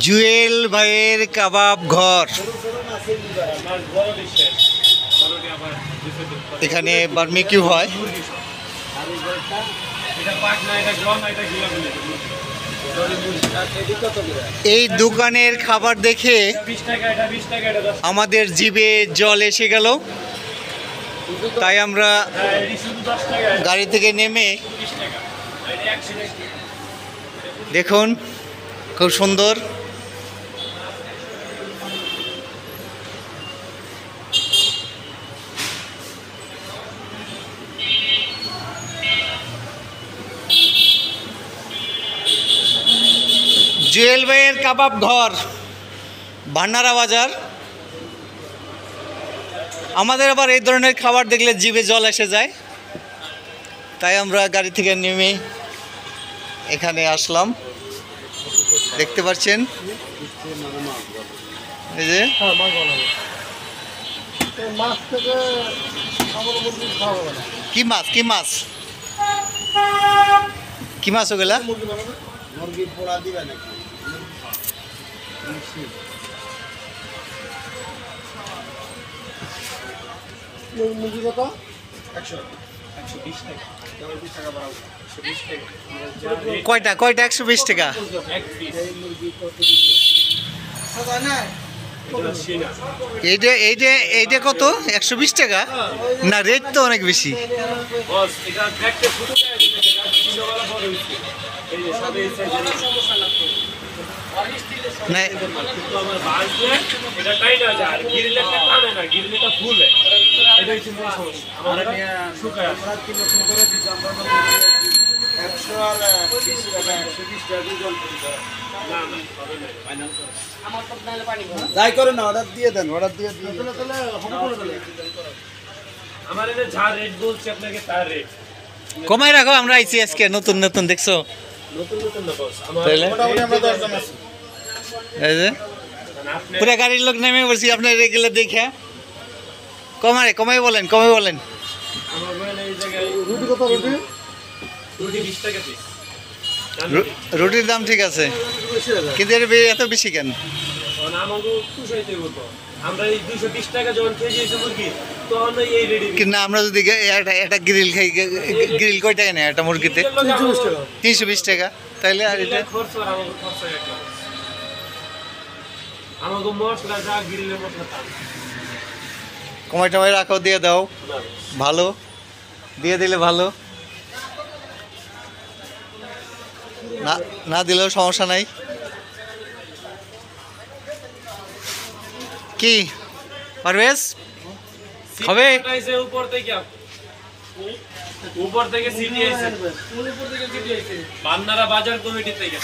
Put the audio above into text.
জুয়েল ভাইয়ের কাবাব ঘর। এখানে বারবিকিউ হয়। এই দোকানের খাবার দেখে আমাদের জিভে জল এসে গেল, তাই আমরা গাড়ি থেকে নেমে দেখুন খুব সুন্দর জুয়েল ভাইয়ের কাবাব ঘর, ভান্ডারা বাজার। আমাদের আবার এই ধরনের খাবার দেখলে জিভে জল এসে যায়, তাই আমরা গাড়ি থেকে নেমে এখানে আসলাম। দেখতে পাচ্ছেন এই যে কি মাছ কি মাছ কি মাছ ওগুলা? মুরগি পোড়া দিবে নাকি? মুরগি কত? 120 টাকা। 20 টাকা বাড়াও। 120 টাকা। কয়টা 120 টাকা? এইটা কত? 120 টাকা না, রেট তো অনেক বেশি। যাই করে না, অর্ডার দিয়ে দেন, অর্ডার দিয়ে কমাই রাখো, আমরা আইছি আজকে নতুন নতুন, দেখছো? পুরা গাড়ির লোক নেমে বলছি আপনার এগুলো দেখে। কমাই বলেন, কমাই বলেন। রুটির দাম ঠিক আছে, কিন্তু এত বেশি কেন? না, আমরা যদি একটা গ্রিল খাই, গ্রিল কয় টাকা নেয় একটা মুরগিতে? 320 টাকা। তাইলে আর এটা কমাই টমাই রাখো, দিয়ে দাও, ভালো দিয়ে দিলে ভালো, না না দিলেও সমস্যা নাই। কি পারভেজ হবে? উপর থেকে সিটি আইছে, ভান্ডারা বাজার কমিটি থেকে।